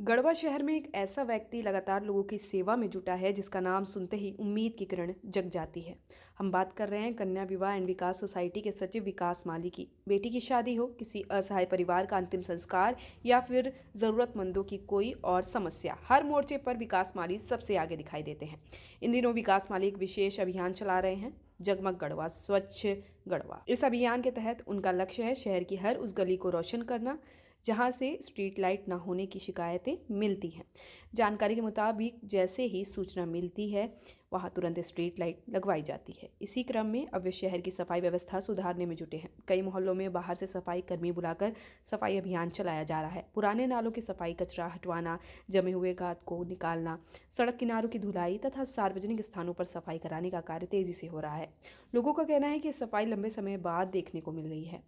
गढ़वा शहर में एक ऐसा व्यक्ति लगातार लोगों की सेवा में जुटा है जिसका नाम सुनते ही उम्मीद की किरण जग जाती है। हम बात कर रहे हैं कन्या विवाह एंड विकास सोसाइटी के सचिव विकास माली की। बेटी की शादी हो, किसी असहाय परिवार का अंतिम संस्कार या फिर जरूरतमंदों की कोई और समस्या, हर मोर्चे पर विकास माली सबसे आगे दिखाई देते हैं। इन दिनों विकास माली एक विशेष अभियान चला रहे हैं, जगमग गढ़वा स्वच्छ गढ़वा। इस अभियान के तहत उनका लक्ष्य है शहर की हर उस गली को रोशन करना जहां से स्ट्रीट लाइट न होने की शिकायतें मिलती हैं। जानकारी के मुताबिक जैसे ही सूचना मिलती है वहां तुरंत स्ट्रीट लाइट लगवाई जाती है। इसी क्रम में अब वे शहर की सफाई व्यवस्था सुधारने में जुटे हैं। कई मोहल्लों में बाहर से सफाई कर्मी बुलाकर सफाई अभियान चलाया जा रहा है। पुराने नालों की सफाई, कचरा हटवाना, जमे हुए गाद को निकालना, सड़क किनारों की धुलाई तथा सार्वजनिक स्थानों पर सफाई कराने का कार्य तेजी से हो रहा है। लोगों का कहना है कि सफाई लंबे समय बाद देखने को मिल रही है।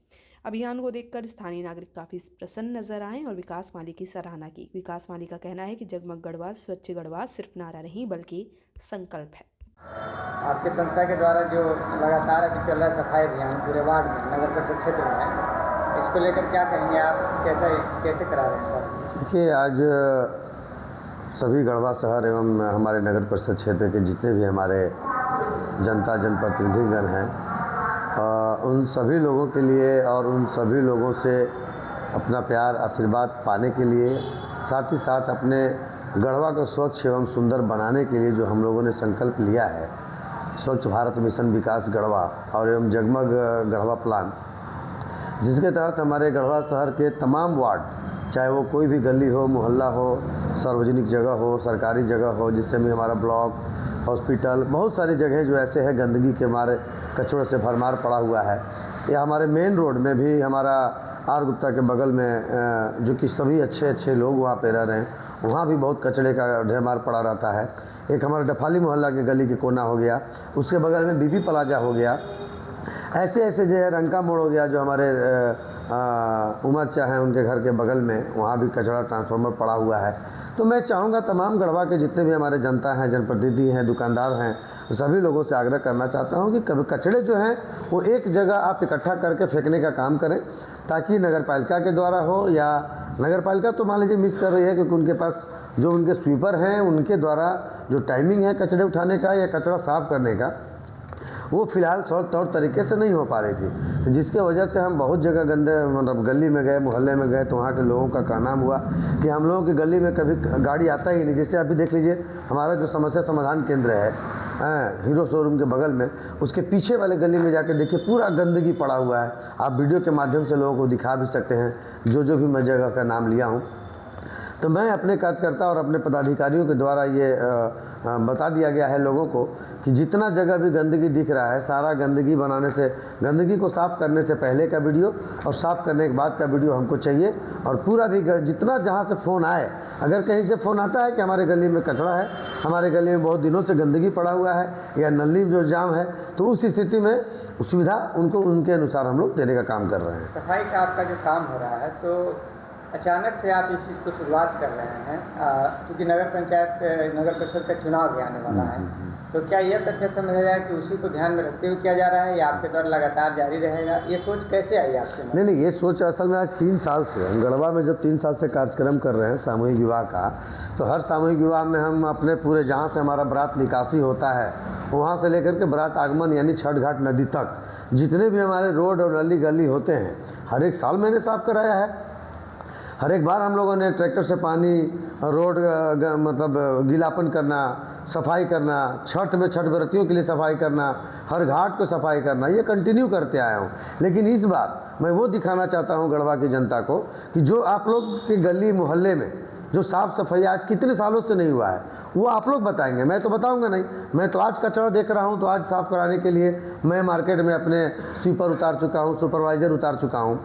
अभियान को देखकर स्थानीय नागरिक काफी प्रसन्न नजर आए और विकास माली की सराहना की। विकास माली का कहना है कि जगमग गढ़वा स्वच्छ गढ़वा सिर्फ नारा नहीं बल्कि संकल्प है। आपकी संस्था के द्वारा जो लगातार अभी चल रहा है सफाई अभियान पूरे वार्ड में, नगर परिषद क्षेत्र में, इसको लेकर क्या कहेंगे आप? कैसे करा रहे हैं सर? देखिए, आज सभी गढ़वा शहर एवं हमारे नगर परिषद क्षेत्र के जितने भी हमारे जनता जनप्रतिनिधिगण हैं, उन सभी लोगों के लिए और उन सभी लोगों से अपना प्यार आशीर्वाद पाने के लिए, साथ ही साथ अपने गढ़वा को स्वच्छ एवं सुंदर बनाने के लिए जो हम लोगों ने संकल्प लिया है, स्वच्छ भारत मिशन विकास गढ़वा और एवं जगमग गढ़वा प्लान, जिसके तहत हमारे गढ़वा शहर के तमाम वार्ड, चाहे वो कोई भी गली हो, मोहल्ला हो, सार्वजनिक जगह हो, सरकारी जगह हो, जिससे भी हमारा ब्लॉक, हॉस्पिटल, बहुत सारी जगह जो ऐसे हैं गंदगी के हमारे कचड़ों से भरमार पड़ा हुआ है। या हमारे मेन रोड में भी हमारा आर गुप्ता के बगल में जो कि सभी अच्छे लोग वहाँ पे रह रहे हैं, वहाँ भी बहुत कचड़े का ढेर पड़ा रहता है। एक हमारा डफाली मोहल्ला के गली के कोना हो गया, उसके बगल में बीबी प्लाजा हो गया, ऐसे जो है रंका मोड़ हो गया, जो हमारे उमर शाह हैं उनके घर के बगल में, वहाँ भी कचरा ट्रांसफार्मर पड़ा हुआ है। तो मैं चाहूँगा तमाम गढ़वा के जितने भी हमारे जनता हैं, जनप्रतिनिधि हैं, दुकानदार हैं, सभी लोगों से आग्रह करना चाहता हूँ कि कभी कचड़े जो हैं वो एक जगह आप इकट्ठा करके फेंकने का काम करें, ताकि नगर पालिका के द्वारा हो, या नगर पालिका तो मान लीजिए मिस कर रही है क्योंकि उनके पास जो उनके स्वीपर हैं उनके द्वारा जो टाइमिंग है कचड़े उठाने का या कचरा साफ़ करने का, वो फ़िलहाल तौर तरीके से नहीं हो पा रही थी, तो जिसके वजह से हम बहुत जगह गंदे मतलब गली में गए, मोहल्ले में गए, तो वहाँ के लोगों का कहना हुआ कि हम लोगों की गली में कभी गाड़ी आता ही नहीं। जैसे अभी देख लीजिए हमारा जो समस्या समाधान केंद्र है हीरो शोरूम के बगल में, उसके पीछे वाले गली में जाके देखिए पूरा गंदगी पड़ा हुआ है। आप वीडियो के माध्यम से लोगों को दिखा भी सकते हैं जो भी मैं जगह का नाम लिया हूँ। तो मैं अपने कार्यकर्ता और अपने पदाधिकारियों के द्वारा ये बता दिया गया है लोगों को कि जितना जगह भी गंदगी दिख रहा है, सारा गंदगी को साफ़ करने से पहले का वीडियो और साफ़ करने के बाद का वीडियो हमको चाहिए। और पूरा भी जितना जहाँ से फ़ोन आए, अगर कहीं से फ़ोन आता है कि हमारे गली में कचरा है, हमारे गली में बहुत दिनों से गंदगी पड़ा हुआ है या नली जो जाम है, तो उस स्थिति में सुविधा उनको उनके अनुसार हम लोग देने का काम कर रहे हैं। सफाई का आपका जो काम हो रहा है, तो अचानक से आप इस चीज़ को शुरुआत कर रहे हैं, क्योंकि नगर परिषद का चुनाव भी आने वाला है, तो क्या यह तथ्य समझा जाए कि उसी को ध्यान में रखते हुए किया जा रहा है या आपके द्वारा लगातार जारी रहेगा? ये सोच कैसे आई आपके मन में? नहीं, ये सोच असल में आज 3 साल से हम गढ़वा में जब 3 साल से कार्यक्रम कर रहे हैं सामूहिक विवाह का, तो हर सामूहिक विवाह में हम अपने पूरे जहाँ से हमारा बारात निकासी होता है वहाँ से लेकर के बारात आगमन यानी छठ घाट नदी तक जितने भी हमारे रोड और नली गली होते हैं, हर एक साल मैंने साफ़ कराया है। हर एक बार हम लोगों ने ट्रैक्टर से पानी, रोड मतलब गीलापन करना, सफाई करना, छठ में छठ व्रतियों के लिए सफाई करना, हर घाट को सफाई करना, ये कंटिन्यू करते आया हूँ। लेकिन इस बार मैं वो दिखाना चाहता हूँ गढ़वा की जनता को कि जो आप लोग के गली मोहल्ले में जो साफ़ सफाई आज कितने सालों से नहीं हुआ है, वो आप लोग बताएंगे, मैं तो बताऊंगा नहीं। मैं तो आज कचरा देख रहा हूँ, तो आज साफ़ कराने के लिए मैं मार्केट में अपने स्वीपर उतार चुका हूँ, सुपरवाइज़र उतार चुका हूँ।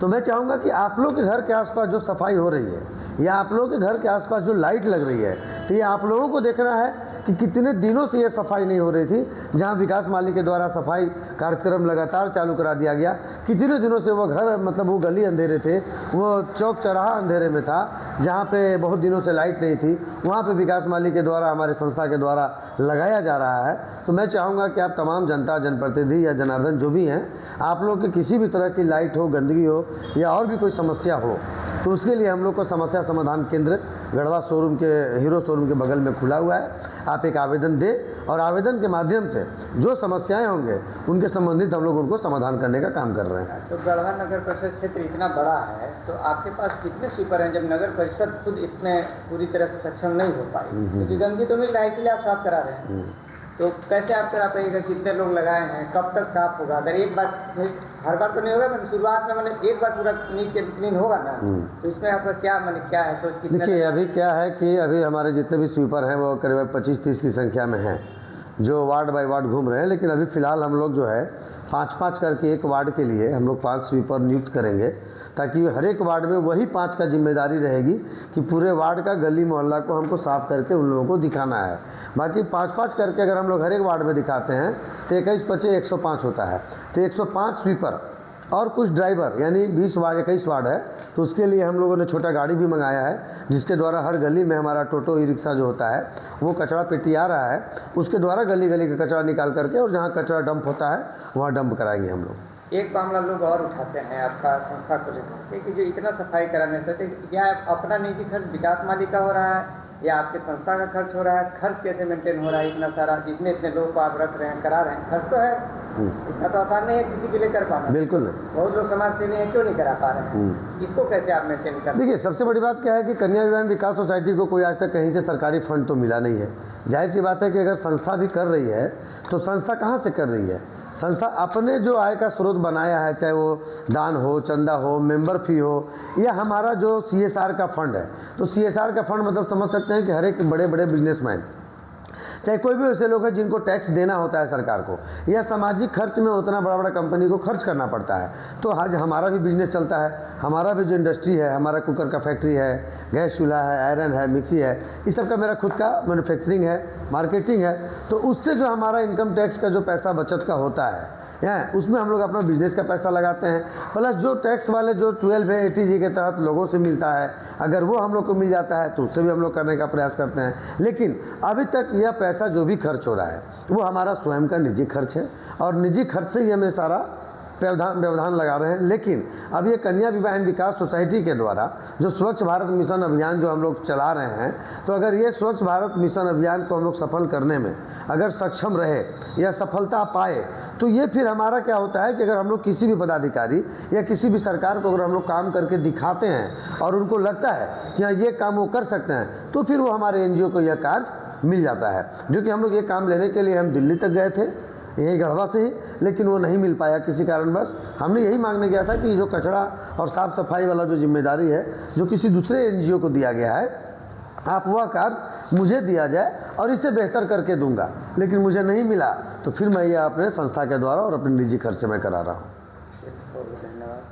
तो मैं चाहूँगा कि आप लोग के घर के आसपास जो सफाई हो रही है या आप लोगों के घर के आसपास जो लाइट लग रही है, तो ये आप लोगों को देखना है कि कितने दिनों से ये सफाई नहीं हो रही थी। जहाँ विकास माली के द्वारा सफाई कार्यक्रम लगातार चालू करा दिया गया, कितने दिनों से वो घर मतलब वो गली अंधेरे थे, वो चौक चौराहा अंधेरे में था, जहाँ पे बहुत दिनों से लाइट नहीं थी, वहाँ पे विकास माली के द्वारा हमारे संस्था के द्वारा लगाया जा रहा है। तो मैं चाहूँगा कि आप तमाम जनता, जनप्रतिनिधि या जनार्दन जो भी हैं, आप लोग के किसी भी तरह की लाइट हो, गंदगी हो या और भी कोई समस्या हो, तो उसके लिए हम लोग को समस्या समाधान केंद्र गढ़वा शोरूम के हीरो शोरूम के बगल में खुला हुआ है। आप एक आवेदन दें और आवेदन के माध्यम से जो समस्याएं होंगे उनके संबंधित हम लोग उनको समाधान करने का काम कर रहे हैं। तो गढ़वा नगर परिषद क्षेत्र इतना बड़ा है, तो आपके पास कितने स्वीपर हैं जब नगर परिषद खुद इसमें पूरी तरह से सक्षम नहीं हो पाई? क्योंकि गंदगी तो मिल रहा है, इसलिए आप साफ करा रहे हैं। तो कैसे आप करा पाइएगा? कितने लोग लगाए हैं? कब तक साफ होगा? अगर एक बार, हर बार तो नहीं होगा, मैंने शुरुआत में मैंने एक बार पूरा नीट क्लीन होगा ना, तो इसमें आपका क्या क्या है? तो देखिए, अभी क्या है कि अभी हमारे जितने भी स्वीपर हैं वो करीब 25-30 की संख्या में हैं जो वार्ड बाय वार्ड घूम रहे हैं। लेकिन अभी फ़िलहाल हम लोग जो है 5-5 करके एक वार्ड के लिए हम लोग 5 स्वीपर नियुक्त करेंगे, ताकि हर एक वार्ड में वही 5 का जिम्मेदारी रहेगी कि पूरे वार्ड का गली मोहल्ला को हमको साफ़ करके उन लोगों को दिखाना है। बाकी 5-5 करके अगर हम लोग हर एक वार्ड में दिखाते हैं तो 21-25 105 होता है। तो 105 स्वीपर और कुछ ड्राइवर, यानी 20 वार्ड 21 वार्ड है, तो उसके लिए हम लोगों ने छोटा गाड़ी भी मंगाया है, जिसके द्वारा हर गली में हमारा टोटो ई रिक्शा जो होता है वो कचरा पेटी आ रहा है, उसके द्वारा गली गली का कचरा निकाल करके और जहाँ कचरा डंप होता है वहाँ डंप कराएंगे हम लोग। एक मामला लोग और उठाते हैं आपका संस्था को लेकर कि जो इतना सफाई कराने से, क्या अपना निजी खर्च विकास माली का हो रहा है या आपके संस्था का खर्च हो रहा है? खर्च कैसे मेंटेन हो रहा है? इतना सारा जितने इतने लोग को आप रख रहे हैं, करा रहे हैं, खर्च तो है, इतना तो आसान नहीं है किसी के लिए कर पाना। बिल्कुल नहीं। बहुत लोग समाज सेवी हैं, क्यों नहीं करा पा रहे हैं? इसको कैसे आप मेंटेन कर? देखिए, सबसे बड़ी बात क्या है कि कन्या विवाह विकास सोसाइटी को कोई आज तक कहीं से सरकारी फंड तो मिला नहीं है। जाहिर सी बात है कि अगर संस्था भी कर रही है तो संस्था कहाँ से कर रही है? संस्था अपने जो आय का स्रोत बनाया है, चाहे वो दान हो, चंदा हो, मेंबर फी हो, या हमारा जो CSR का फंड है। तो CSR का फंड मतलब समझ सकते हैं कि हर एक बड़े बड़े बिजनेसमैन, चाहे कोई भी ऐसे लोग हैं जिनको टैक्स देना होता है सरकार को, या सामाजिक खर्च में उतना बड़ा बड़ा कंपनी को खर्च करना पड़ता है। तो आज हमारा भी बिजनेस चलता है, हमारा भी जो इंडस्ट्री है, हमारा कुकर का फैक्ट्री है, गैस चूल्हा है, आयरन है, मिक्सी है, इस सब का मेरा खुद का मैन्युफैक्चरिंग है, मार्केटिंग है। तो उससे जो हमारा इनकम टैक्स का जो पैसा बचत का होता है उसमें हम लोग अपना बिजनेस का पैसा लगाते हैं। प्लस जो टैक्स वाले जो 12 है ATG के तहत लोगों से मिलता है, अगर वो हम लोग को मिल जाता है तो उससे भी हम लोग करने का प्रयास करते हैं। लेकिन अभी तक यह पैसा जो भी खर्च हो रहा है वो हमारा स्वयं का निजी खर्च है और निजी खर्च से ही हमें सारा व्यवधान लगा रहे हैं। लेकिन अब ये कन्या विवाह एवं विकास सोसाइटी के द्वारा जो स्वच्छ भारत मिशन अभियान जो हम लोग चला रहे हैं, तो अगर ये स्वच्छ भारत मिशन अभियान को हम लोग सफल करने में अगर सक्षम रहे या सफलता पाए, तो ये फिर हमारा क्या होता है कि अगर हम लोग किसी भी पदाधिकारी या किसी भी सरकार को अगर हम लोग काम करके दिखाते हैं और उनको लगता है कि हाँ ये काम वो कर सकते हैं, तो फिर वो हमारे NGO को यह कार्य मिल जाता है। जो कि हम लोग ये काम लेने के लिए हम दिल्ली तक गए थे, यही गढ़वा से ही, लेकिन वो नहीं मिल पाया किसी कारणवश। हमने यही मांगने गया था कि जो कचरा और साफ़ सफाई वाला जो जिम्मेदारी है जो किसी दूसरे NGO को दिया गया है, आप वह कार्य मुझे दिया जाए और इससे बेहतर करके दूंगा। लेकिन मुझे नहीं मिला, तो फिर मैं ये अपने संस्था के द्वारा और अपने निजी खर्च से मैं करा रहा हूँ। धन्यवाद।